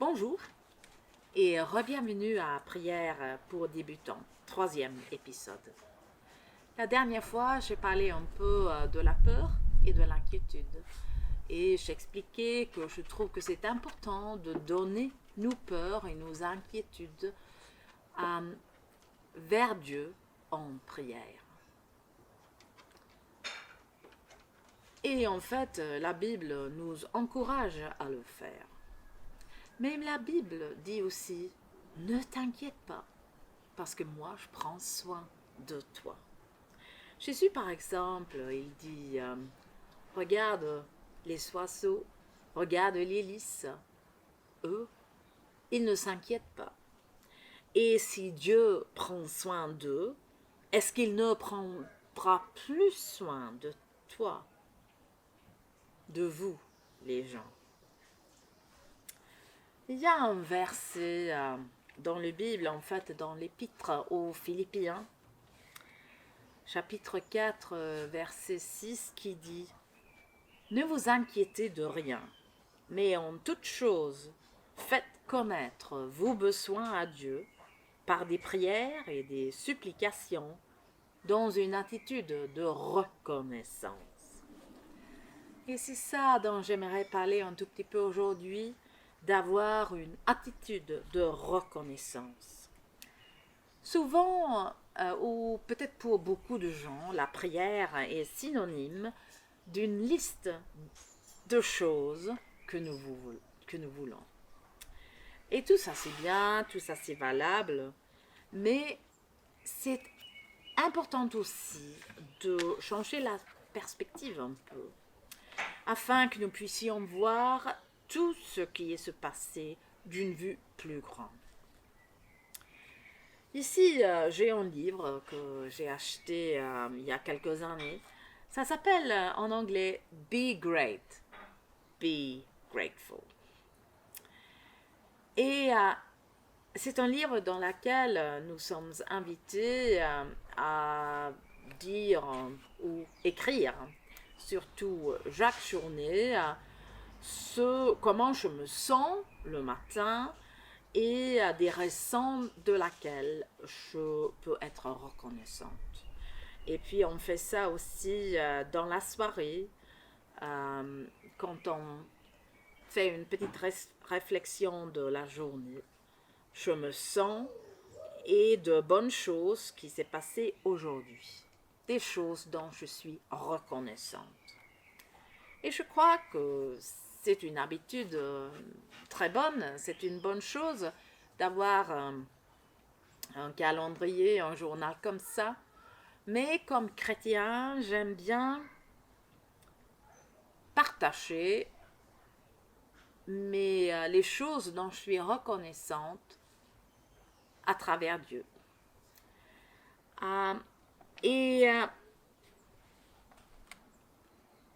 Bonjour et bienvenue à Prière pour débutants, troisième épisode. La dernière fois, j'ai parlé un peu de la peur et de l'inquiétude. Et j'expliquais que je trouve que c'est important de donner nos peurs et nos inquiétudes vers Dieu en prière. Et en fait, la Bible nous encourage à le faire. Mais la Bible dit aussi, ne t'inquiète pas, parce que moi, je prends soin de toi. Jésus, par exemple, il dit, regarde les oiseaux, regarde les lys, eux, ils ne s'inquiètent pas. Et si Dieu prend soin d'eux, est-ce qu'il ne prendra plus soin de toi, de vous, les gens? Il y a un verset dans la Bible, en fait, dans l'Épître aux Philippiens, chapitre 4, verset 6, qui dit « Ne vous inquiétez de rien, mais en toute chose, faites connaître vos besoins à Dieu par des prières et des supplications dans une attitude de reconnaissance. » Et c'est ça dont j'aimerais parler un tout petit peu aujourd'hui, d'avoir une attitude de reconnaissance. Souvent, ou peut-être pour beaucoup de gens, la prière est synonyme d'une liste de choses que nous voulons. Et tout ça c'est bien, tout ça c'est valable, mais c'est important aussi de changer la perspective un peu, afin que nous puissions voir tout ce qui est se passer d'une vue plus grande. Ici, j'ai un livre que j'ai acheté il y a quelques années. Ça s'appelle en anglais « Be Great »,« Be Grateful ». Et c'est un livre dans lequel nous sommes invités à dire ou écrire, surtout chaque journée, comment je me sens le matin et des raisons de laquelle je peux être reconnaissante. Et puis on fait ça aussi dans la soirée, quand on fait une petite réflexion de la journée. Je me sens et de bonnes choses qui s'est passées aujourd'hui, des choses dont je suis reconnaissante. Et je crois que c'est une habitude très bonne, c'est une bonne chose d'avoir un calendrier, un journal comme ça. Mais comme chrétien, j'aime bien partager les choses dont je suis reconnaissante à travers Dieu.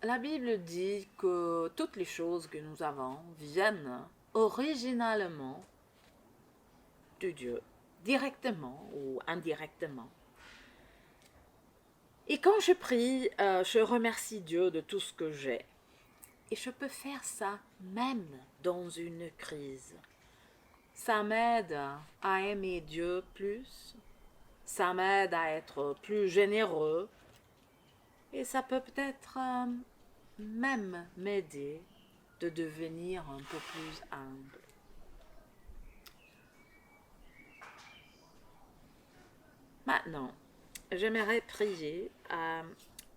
La Bible dit que toutes les choses que nous avons viennent originalement de Dieu, directement ou indirectement. Et quand je prie, je remercie Dieu de tout ce que j'ai. Et je peux faire ça même dans une crise. Ça m'aide à aimer Dieu plus, ça m'aide à être plus généreux, et ça peut peut-être même m'aider de devenir un peu plus humble. Maintenant, j'aimerais prier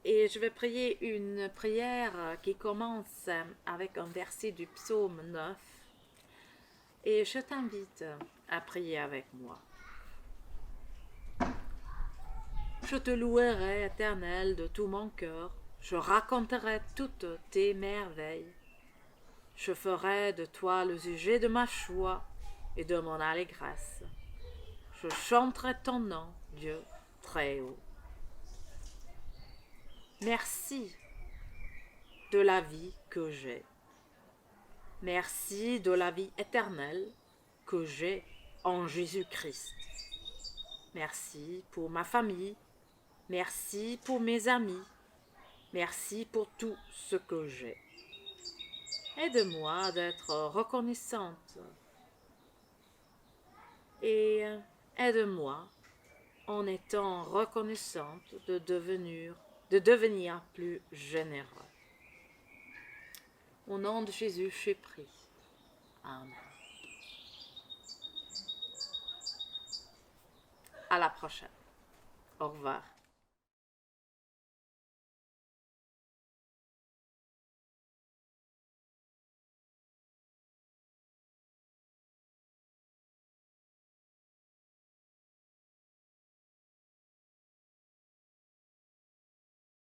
et je vais prier une prière qui commence avec un verset du psaume 9 et je t'invite à prier avec moi. Je te louerai, Éternel, de tout mon cœur, je raconterai toutes tes merveilles. Je ferai de toi le sujet de ma joie et de mon allégresse. Je chanterai ton nom, Dieu, très haut. Merci de la vie que j'ai. Merci de la vie éternelle que j'ai en Jésus-Christ. Merci pour ma famille. Merci pour mes amis. Merci pour tout ce que j'ai. Aide-moi d'être reconnaissante et aide-moi en étant reconnaissante de devenir plus généreux. Au nom de Jésus, je prie. Amen. À la prochaine. Au revoir.